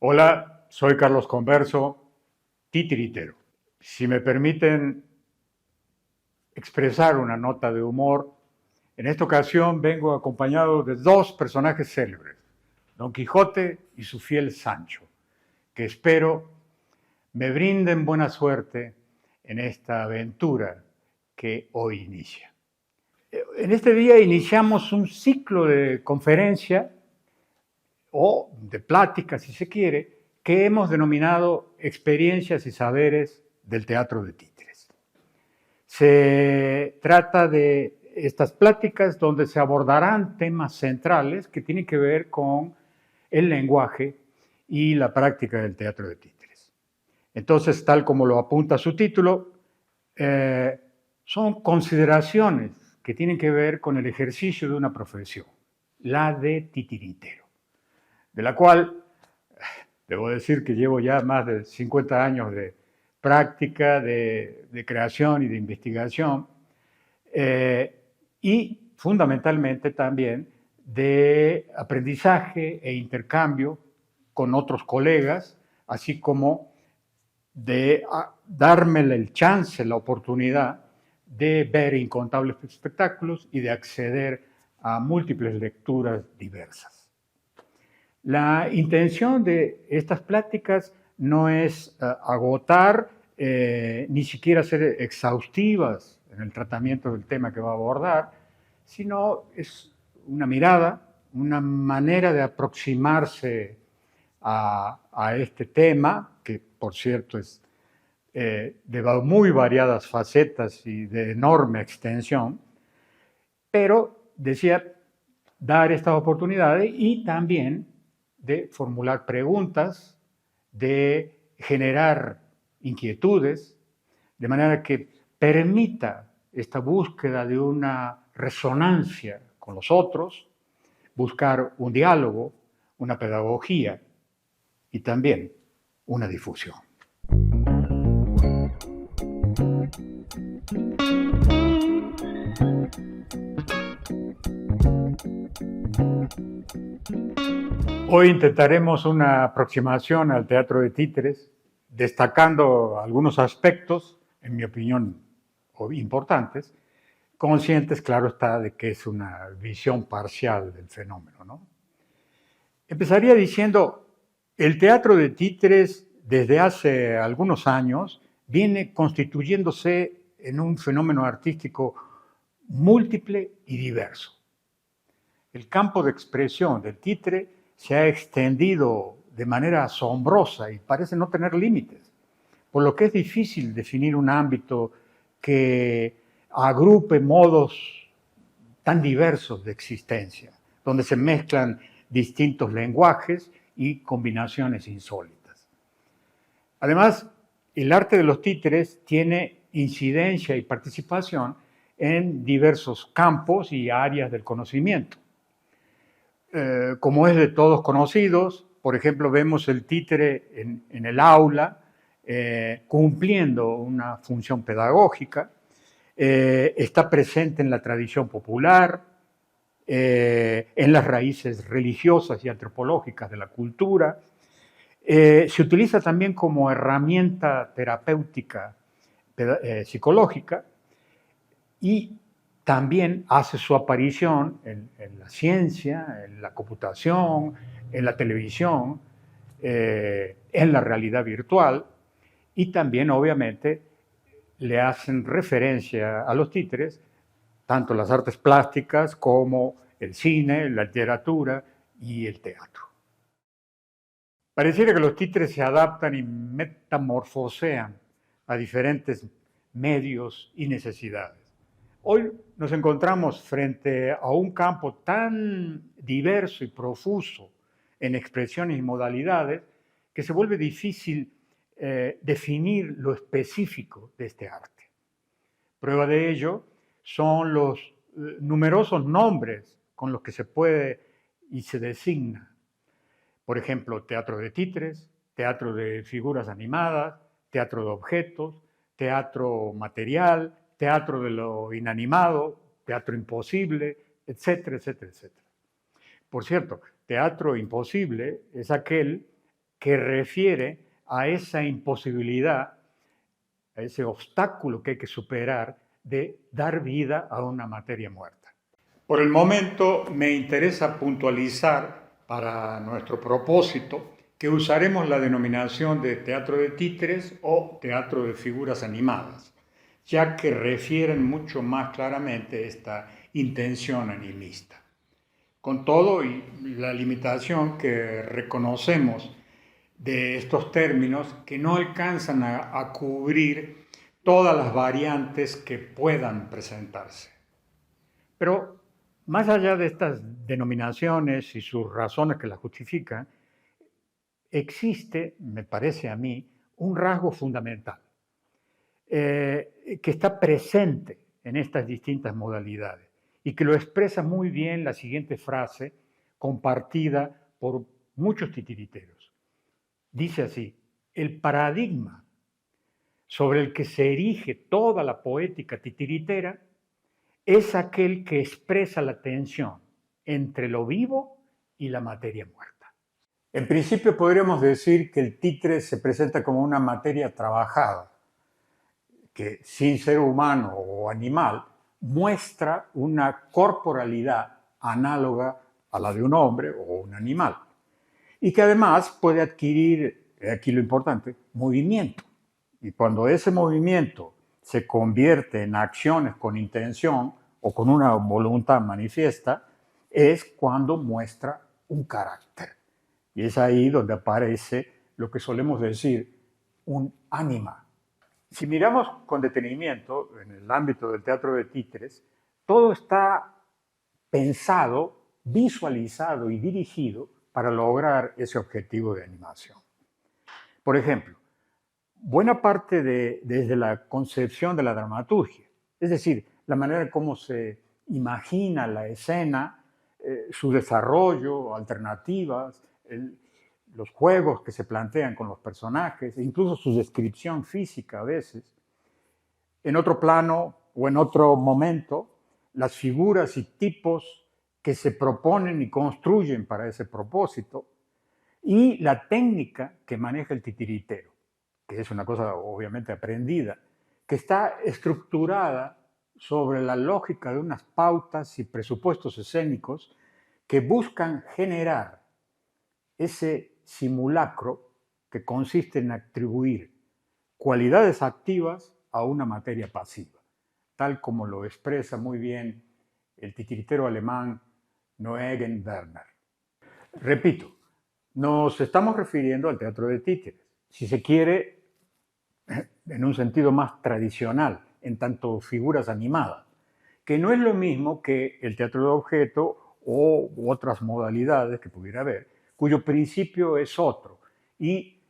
Hola, soy Carlos Converso, titiritero. Si me permiten expresar una nota de humor, en esta ocasión vengo acompañado de dos personajes célebres, Don Quijote y su fiel Sancho, que espero me brinden buena suerte en esta aventura que hoy inicia. En este día iniciamos un ciclo de conferencia o de plática, si se quiere, que hemos denominado experiencias y saberes del teatro de títeres. Se trata de estas pláticas donde se abordarán temas centrales que tienen que ver con el lenguaje y la práctica del teatro de títeres. Entonces, tal como lo apunta su título, son consideraciones que tienen que ver con el ejercicio de una profesión, la de titiritero, de la cual debo decir que llevo ya más de 50 años de práctica, de creación y de investigación, y fundamentalmente también de aprendizaje e intercambio con otros colegas, así como de darme el chance, la oportunidad de ver incontables espectáculos y de acceder a múltiples lecturas diversas. La intención de estas pláticas no es agotar ni siquiera ser exhaustivas en el tratamiento del tema que va a abordar, sino es una mirada, una manera de aproximarse a este tema, que por cierto es de muy variadas facetas y de enorme extensión, pero decía dar estas oportunidades y también de formular preguntas, de generar inquietudes, de manera que permita esta búsqueda de una resonancia con los otros, buscar un diálogo, una pedagogía y también una difusión. Hoy intentaremos una aproximación al teatro de títeres, destacando algunos aspectos, en mi opinión, importantes, conscientes, claro está, de que es una visión parcial del fenómeno, ¿no? Empezaría diciendo, el teatro de títeres desde hace algunos años viene constituyéndose en un fenómeno artístico múltiple y diverso. El campo de expresión del títere se ha extendido de manera asombrosa y parece no tener límites, por lo que es difícil definir un ámbito que agrupe modos tan diversos de existencia, donde se mezclan distintos lenguajes y combinaciones insólitas. Además, el arte de los títeres tiene incidencia y participación en diversos campos y áreas del conocimiento. Como es de todos conocidos, por ejemplo, vemos el títere en el aula cumpliendo una función pedagógica, está presente en la tradición popular, en las raíces religiosas y antropológicas de la cultura, se utiliza también como herramienta terapéutica psicológica y también hace su aparición en la ciencia, en la computación, en la televisión, en la realidad virtual y también obviamente le hacen referencia a los títeres tanto las artes plásticas como el cine, la literatura y el teatro. Pareciera que los títeres se adaptan y metamorfosean a diferentes medios y necesidades. Hoy nos encontramos frente a un campo tan diverso y profuso en expresiones y modalidades que se vuelve difícil definir lo específico de este arte. Prueba de ello son los numerosos nombres con los que se puede y se designa. Por ejemplo, teatro de títeres, teatro de figuras animadas, teatro de objetos, teatro material, teatro de lo inanimado, teatro imposible, etcétera, etcétera, etcétera. Por cierto, teatro imposible es aquel que refiere a esa imposibilidad, a ese obstáculo que hay que superar de dar vida a una materia muerta. Por el momento me interesa puntualizar para nuestro propósito que usaremos la denominación de teatro de títeres o teatro de figuras animadas, ya que refieren mucho más claramente esta intención animista. Con todo, y la limitación que reconocemos de estos términos que no alcanzan a cubrir todas las variantes que puedan presentarse. Pero más allá de estas denominaciones y sus razones que las justifican, existe, me parece a mí, un rasgo fundamental que está presente en estas distintas modalidades y que lo expresa muy bien la siguiente frase compartida por muchos titiriteros. Dice así: el paradigma sobre el que se erige toda la poética titiritera es aquel que expresa la tensión entre lo vivo y la materia muerta. En principio podríamos decir que el títere se presenta como una materia trabajada, que sin ser humano o animal muestra una corporalidad análoga a la de un hombre o un animal, y que además puede adquirir, aquí lo importante, movimiento. Y cuando ese movimiento se convierte en acciones con intención o con una voluntad manifiesta, es cuando muestra un carácter. Y es ahí donde aparece lo que solemos decir un ánima. Si miramos con detenimiento en el ámbito del teatro de títeres, todo está pensado, visualizado y dirigido para lograr ese objetivo de animación. Por ejemplo, buena parte desde la concepción de la dramaturgia, es decir, la manera en cómo se imagina la escena, su desarrollo, alternativas, los juegos que se plantean con los personajes, incluso su descripción física a veces. En otro plano o en otro momento, las figuras y tipos que se proponen y construyen para ese propósito, y la técnica que maneja el titiritero, que es una cosa obviamente aprendida, que está estructurada sobre la lógica de unas pautas y presupuestos escénicos que buscan generar ese simulacro que consiste en atribuir cualidades activas a una materia pasiva, tal como lo expresa muy bien el titiritero alemán Noegen Werner. Repito, nos estamos refiriendo al teatro de títeres, si se quiere, en un sentido más tradicional, en tanto figuras animadas, que no es lo mismo que el teatro de objeto o otras modalidades que pudiera haber, cuyo principio es otro y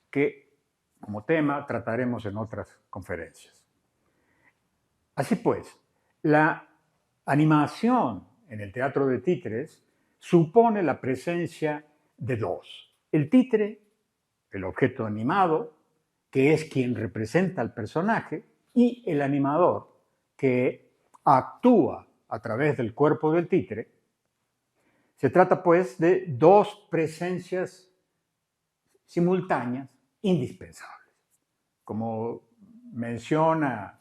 que como tema trataremos en otras conferencias. Así pues, la animación en el teatro de títeres supone la presencia de dos: el títere, el objeto animado, que es quien representa al personaje, y el animador, que actúa a través del cuerpo del títere. Se trata, pues, de dos presencias simultáneas indispensables. Como menciona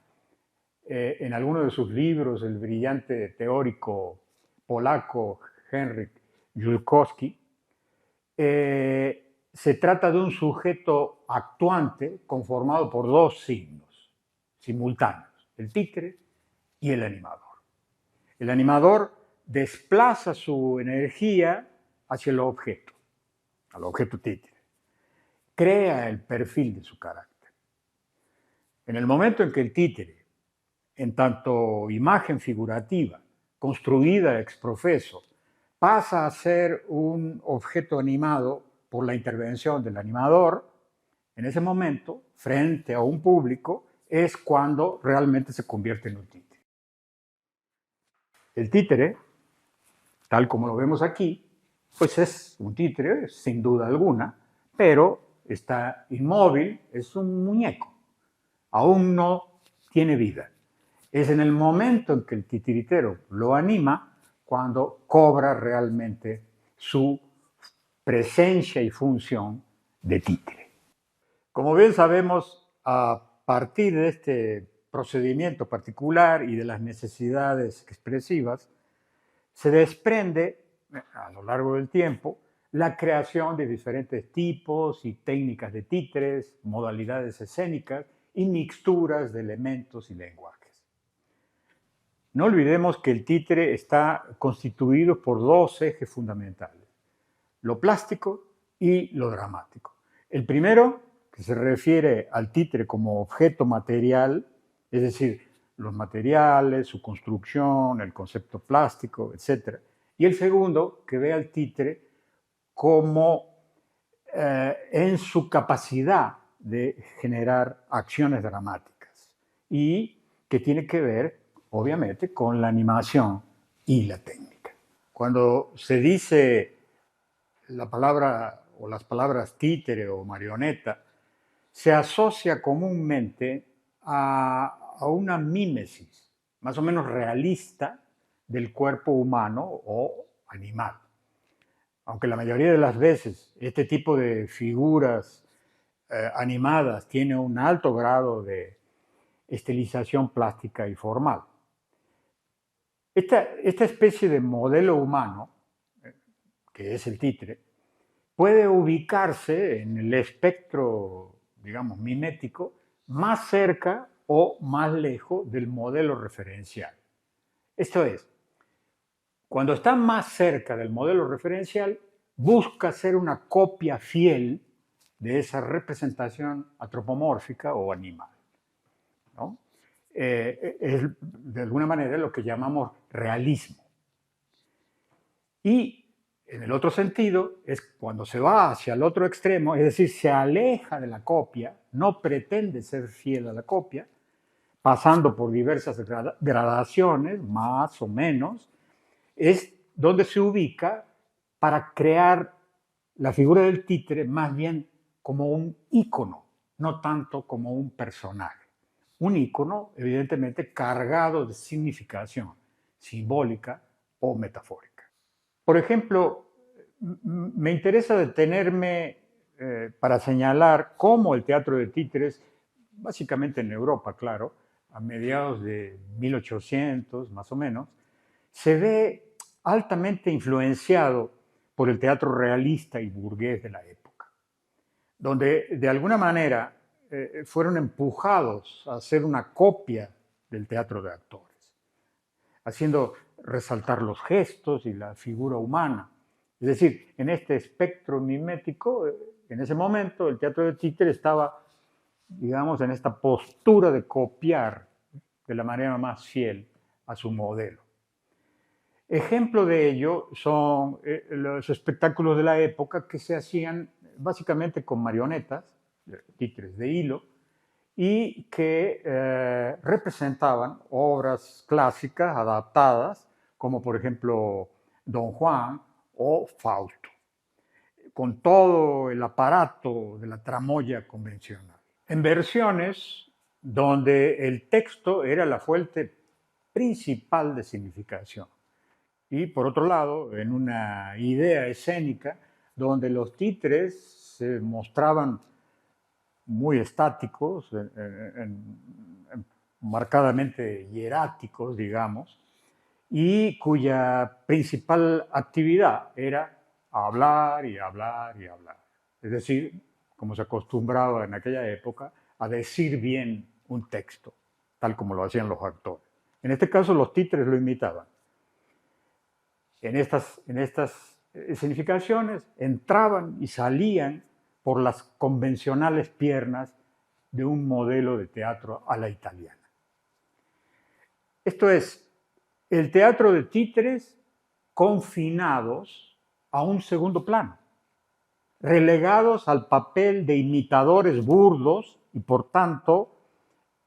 en alguno de sus libros el brillante teórico polaco Henryk Julkowski, se trata de un sujeto actuante conformado por dos signos simultáneos, el títere y el animador. El animador desplaza su energía hacia el objeto, al objeto títere, crea el perfil de su carácter. En el momento en que el títere, en tanto imagen figurativa, construida ex professo, pasa a ser un objeto animado por la intervención del animador, en ese momento, frente a un público, es cuando realmente se convierte en un títere. El títere, tal como lo vemos aquí, pues es un títere, sin duda alguna, pero está inmóvil, es un muñeco, aún no tiene vida. Es en el momento en que el titiritero lo anima cuando cobra realmente su presencia y función de títere. Como bien sabemos, a partir de este procedimiento particular y de las necesidades expresivas, se desprende a lo largo del tiempo la creación de diferentes tipos y técnicas de títeres, modalidades escénicas y mixturas de elementos y lenguajes. No olvidemos que el títere está constituido por dos ejes fundamentales, lo plástico y lo dramático. El primero, que se refiere al títere como objeto material, es decir, los materiales, su construcción, el concepto plástico, etc. Y el segundo, que ve al títere como en su capacidad de generar acciones dramáticas y que tiene que ver, obviamente, con la animación y la técnica. Cuando se dice la palabra o las palabras títere o marioneta, se asocia comúnmente a una mímesis más o menos realista del cuerpo humano o animal. Aunque la mayoría de las veces este tipo de figuras animadas tiene un alto grado de estilización plástica y formal. Esta especie de modelo humano, que es el títere, puede ubicarse en el espectro, digamos, mimético, más cerca o más lejos del modelo referencial. Esto es, cuando está más cerca del modelo referencial, busca ser una copia fiel de esa representación antropomórfica o animal, ¿no? Es de alguna manera lo que llamamos realismo. Y en el otro sentido es cuando se va hacia el otro extremo, es decir, se aleja de la copia, no pretende ser fiel a la copia, pasando por diversas gradaciones, más o menos, es donde se ubica para crear la figura del títere más bien como un ícono, no tanto como un personaje. Un ícono, evidentemente, cargado de significación simbólica o metafórica. Por ejemplo, me interesa detenerme para señalar cómo el teatro de títeres, básicamente en Europa, claro, a mediados de 1800 más o menos, se ve altamente influenciado por el teatro realista y burgués de la época, donde de alguna manera fueron empujados a hacer una copia del teatro de actores, haciendo resaltar los gestos y la figura humana. Es decir, en este espectro mimético, en ese momento, el teatro de títere estaba, digamos, en esta postura de copiar de la manera más fiel a su modelo. Ejemplo de ello son los espectáculos de la época que se hacían básicamente con marionetas, títeres de hilo, y que representaban obras clásicas adaptadas, como por ejemplo Don Juan o Fausto, con todo el aparato de la tramoya convencional. En versiones donde el texto era la fuente principal de significación. Y por otro lado, en una idea escénica donde los títeres se mostraban muy estáticos, marcadamente hieráticos, digamos, y cuya principal actividad era hablar y hablar y hablar. Es decir, como se acostumbraba en aquella época, a decir bien un texto, tal como lo hacían los actores. En este caso, los títeres lo imitaban. En estas escenificaciones entraban y salían por las convencionales piernas de un modelo de teatro a la italiana. Esto es, el teatro de títeres confinados a un segundo plano, relegados al papel de imitadores burdos y, por tanto,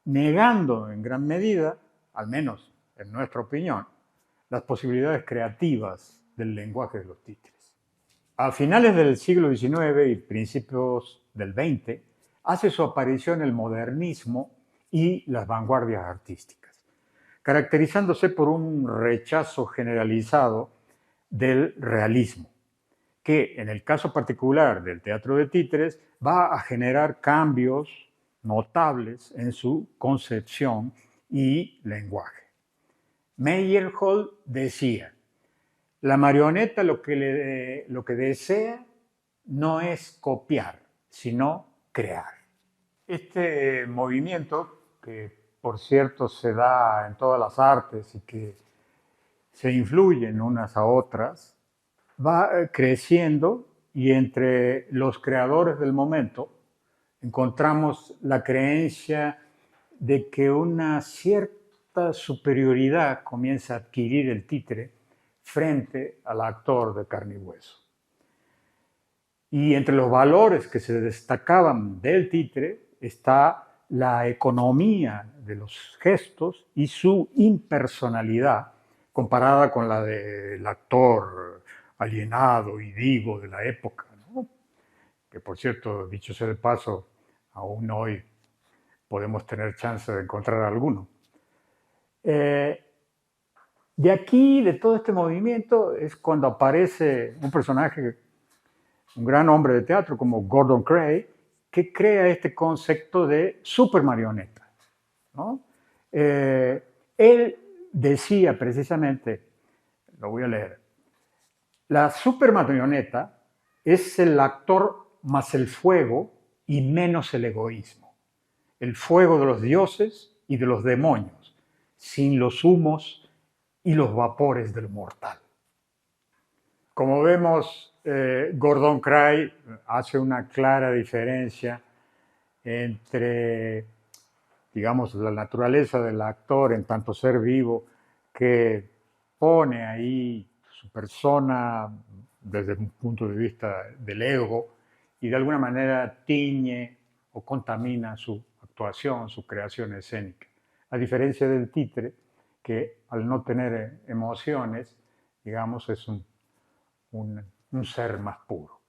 negando en gran medida, al menos en nuestra opinión, las posibilidades creativas del lenguaje de los títeres. A finales del siglo XIX y principios del XX, hace su aparición el modernismo y las vanguardias artísticas, caracterizándose por un rechazo generalizado del realismo, que en el caso particular del teatro de títeres va a generar cambios notables en su concepción y lenguaje. Meyerhold decía, la marioneta lo que desea no es copiar, sino crear. Este movimiento, que por cierto se da en todas las artes y que se influyen unas a otras, va creciendo y entre los creadores del momento encontramos la creencia de que una cierta superioridad comienza a adquirir el títere frente al actor de carne y hueso. Y entre los valores que se destacaban del títere está la economía de los gestos y su impersonalidad comparada con la del actor alienado y divo de la época, ¿no? Que por cierto, dicho sea de paso, aún hoy podemos tener chance de encontrar alguno. De aquí, de todo este movimiento, es cuando aparece un personaje, un gran hombre de teatro como Gordon Cray, que crea este concepto de supermarioneta, ¿no? Él decía precisamente, lo voy a leer, la supermarioneta es el actor más el fuego y menos el egoísmo. El fuego de los dioses y de los demonios, sin los humos y los vapores del mortal. Como vemos, Gordon Cray hace una clara diferencia entre, digamos, la naturaleza del actor en tanto ser vivo, que pone ahí su persona desde un punto de vista del ego y de alguna manera tiñe o contamina su actuación, su creación escénica. A diferencia del títere, que al no tener emociones, digamos, es un ser más puro.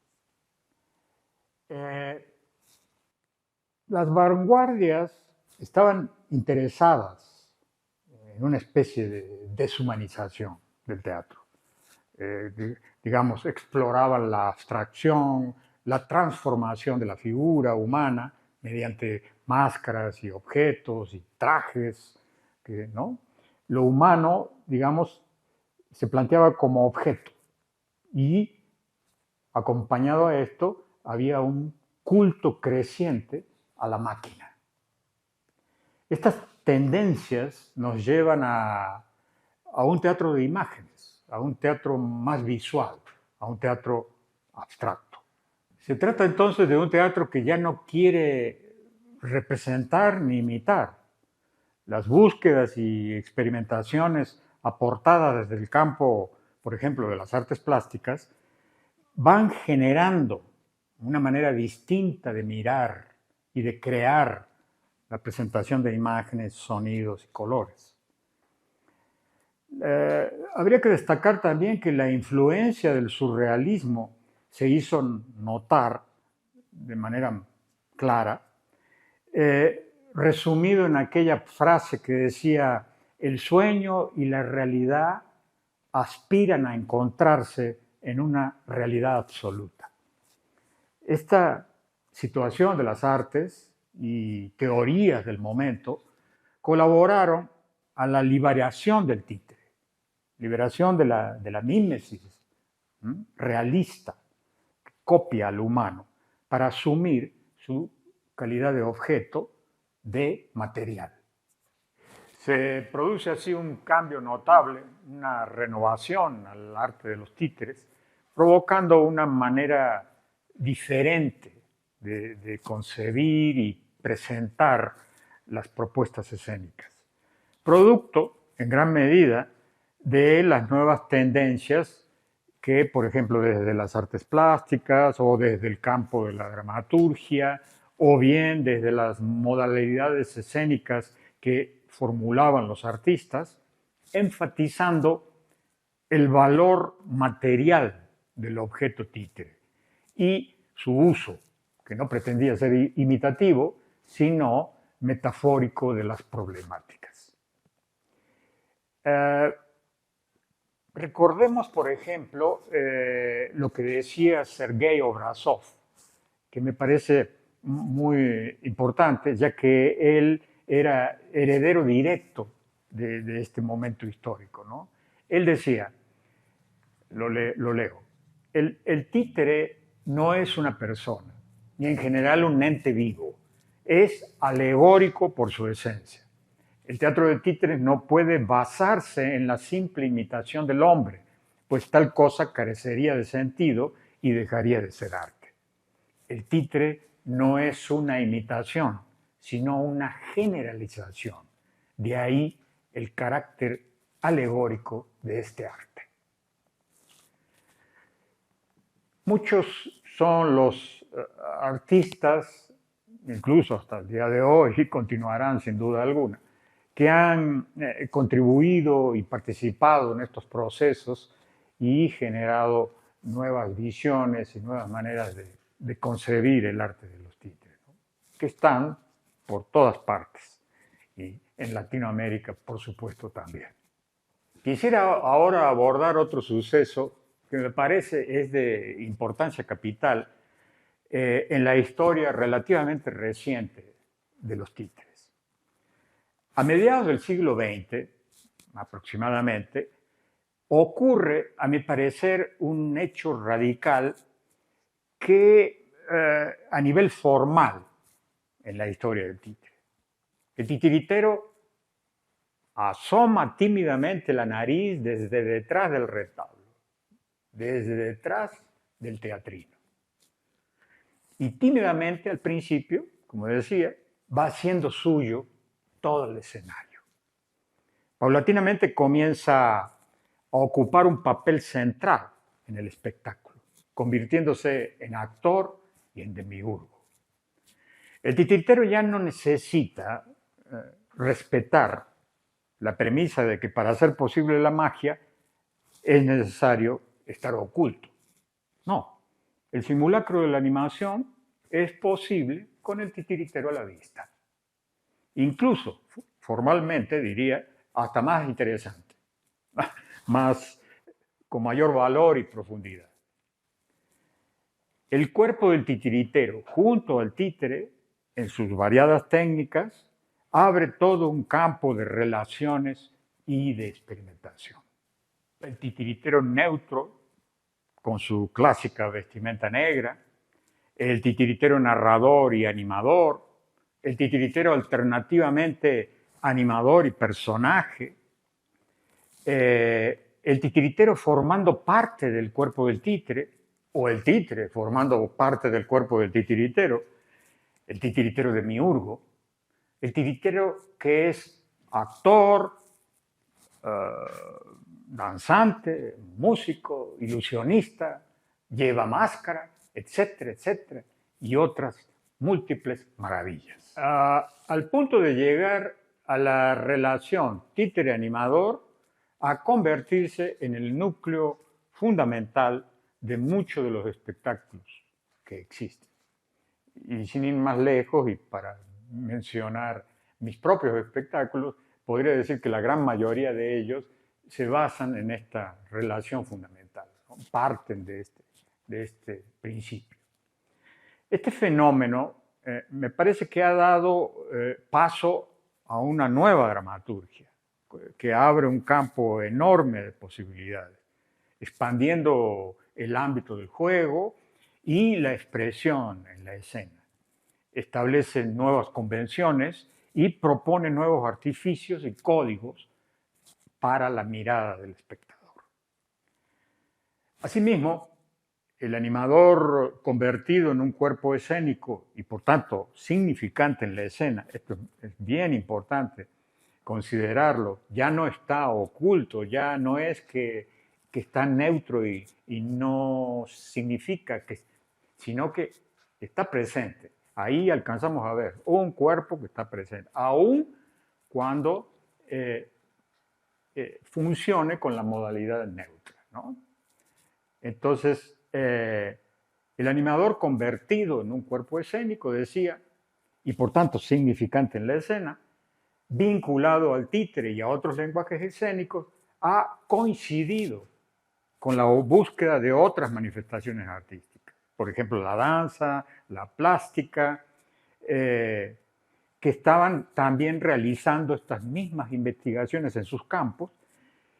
Las vanguardias estaban interesadas en una especie de deshumanización del teatro. Digamos, exploraban la abstracción, la transformación de la figura humana mediante máscaras y objetos y trajes, ¿no? Lo humano, digamos, se planteaba como objeto y acompañado a esto había un culto creciente a la máquina. Estas tendencias nos llevan a un teatro de imágenes, a un teatro más visual, a un teatro abstracto. Se trata entonces de un teatro que ya no quiere representar ni imitar. Las búsquedas y experimentaciones aportadas desde el campo, por ejemplo, de las artes plásticas, van generando una manera distinta de mirar y de crear la presentación de imágenes, sonidos y colores. Habría que destacar también que la influencia del surrealismo se hizo notar de manera clara, resumido en aquella frase que decía: el sueño y la realidad aspiran a encontrarse en una realidad absoluta. Esta situación de las artes y teorías del momento colaboraron a la liberación del títere, liberación de la mímesis realista, que copia al humano para asumir su calidad de objeto de material. Se produce así un cambio notable, una renovación al arte de los títeres, provocando una manera diferente de concebir y presentar las propuestas escénicas. Producto, en gran medida, de las nuevas tendencias que, por ejemplo, desde las artes plásticas o desde el campo de la dramaturgia o bien desde las modalidades escénicas que formulaban los artistas, enfatizando el valor material del objeto títere y su uso, que no pretendía ser imitativo, sino metafórico de las problemáticas. Recordemos, por ejemplo, lo que decía Sergei Obrazov, que me parece muy importante, ya que él era heredero directo de este momento histórico, ¿no? Él decía, lo leo, el títere no es una persona, ni en general un ente vivo, es alegórico por su esencia. El teatro de títeres no puede basarse en la simple imitación del hombre, pues tal cosa carecería de sentido y dejaría de ser arte. El títere no es una imitación, sino una generalización. De ahí el carácter alegórico de este arte. Muchos son los artistas, incluso hasta el día de hoy, y continuarán sin duda alguna, que han contribuido y participado en estos procesos y generado nuevas visiones y nuevas maneras de concebir el arte de los títeres, ¿no? Que están por todas partes y en Latinoamérica, por supuesto, también. Quisiera ahora abordar otro suceso que me parece es de importancia capital en la historia relativamente reciente de los títeres. A mediados del siglo XX, aproximadamente, ocurre, a mi parecer, un hecho radical que a nivel formal en la historia del títere. El titiritero asoma tímidamente la nariz desde detrás del retablo, desde detrás del teatrino. Y tímidamente al principio, como decía, va haciendo suyo todo el escenario. Paulatinamente comienza a ocupar un papel central en el espectáculo, convirtiéndose en actor y en demiurgo. El titiritero ya no necesita respetar la premisa de que para hacer posible la magia es necesario estar oculto. No, el simulacro de la animación es posible con el titiritero a la vista. Incluso, formalmente diría, hasta más interesante, con mayor valor y profundidad. El cuerpo del titiritero junto al títere, en sus variadas técnicas, abre todo un campo de relaciones y de experimentación. El titiritero neutro, con su clásica vestimenta negra, el titiritero narrador y animador, el titiritero alternativamente animador y personaje, el titiritero formando parte del cuerpo del títere, o el títere formando parte del cuerpo del titiritero, el titiritero demiurgo, el titiritero que es actor, danzante, músico, ilusionista, lleva máscara, etcétera, etcétera, y otras múltiples maravillas. Al punto de llegar a la relación títere-animador, a convertirse en el núcleo fundamental de muchos de los espectáculos que existen. Y sin ir más lejos, y para mencionar mis propios espectáculos, podría decir que la gran mayoría de ellos se basan en esta relación fundamental, ¿no? Parten de este principio. Este fenómeno me parece que ha dado paso a una nueva dramaturgia, que abre un campo enorme de posibilidades, expandiendo el ámbito del juego y la expresión en la escena. Establece nuevas convenciones y propone nuevos artificios y códigos para la mirada del espectador. Asimismo, el animador convertido en un cuerpo escénico y por tanto significante en la escena, esto es bien importante considerarlo, ya no está oculto, ya no es que está neutro y no significa que, sino que está presente. Ahí alcanzamos a ver un cuerpo que está presente, aun cuando funcione con la modalidad neutra, ¿no? Entonces, el animador convertido en un cuerpo escénico, decía, y por tanto significante en la escena, vinculado al títere y a otros lenguajes escénicos, ha coincidido con la búsqueda de otras manifestaciones artísticas. Por ejemplo, la danza, la plástica, que estaban también realizando estas mismas investigaciones en sus campos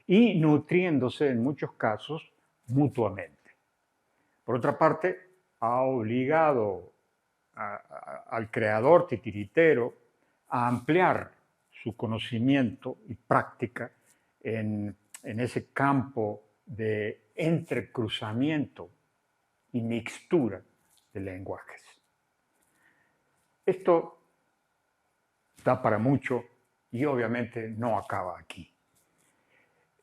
y nutriéndose en muchos casos mutuamente. Por otra parte, ha obligado al creador titiritero a ampliar su conocimiento y práctica en ese campo de entrecruzamiento y mixtura de lenguajes. Esto da para mucho y obviamente no acaba aquí,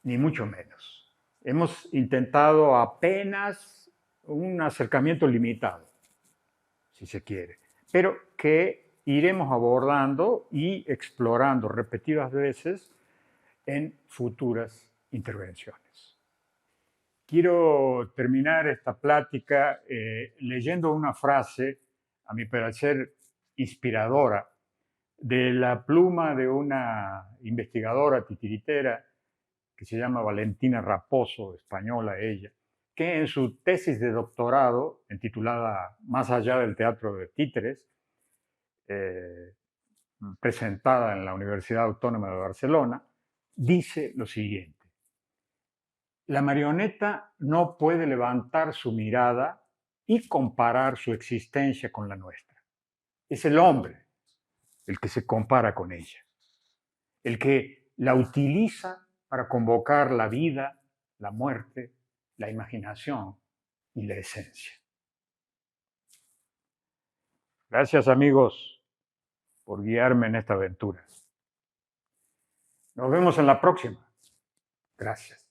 ni mucho menos. Hemos intentado apenas un acercamiento limitado, si se quiere, pero que iremos abordando y explorando repetidas veces en futuras intervenciones. Quiero terminar esta plática leyendo una frase, a mi parecer inspiradora, de la pluma de una investigadora titiritera que se llama Valentina Raposo, española ella, que en su tesis de doctorado, intitulada Más allá del teatro de títeres, presentada en la Universidad Autónoma de Barcelona, dice lo siguiente: la marioneta no puede levantar su mirada y comparar su existencia con la nuestra. Es el hombre el que se compara con ella, el que la utiliza para convocar la vida, la muerte, la imaginación y la esencia. Gracias, amigos, por guiarme en esta aventura. Nos vemos en la próxima. Gracias.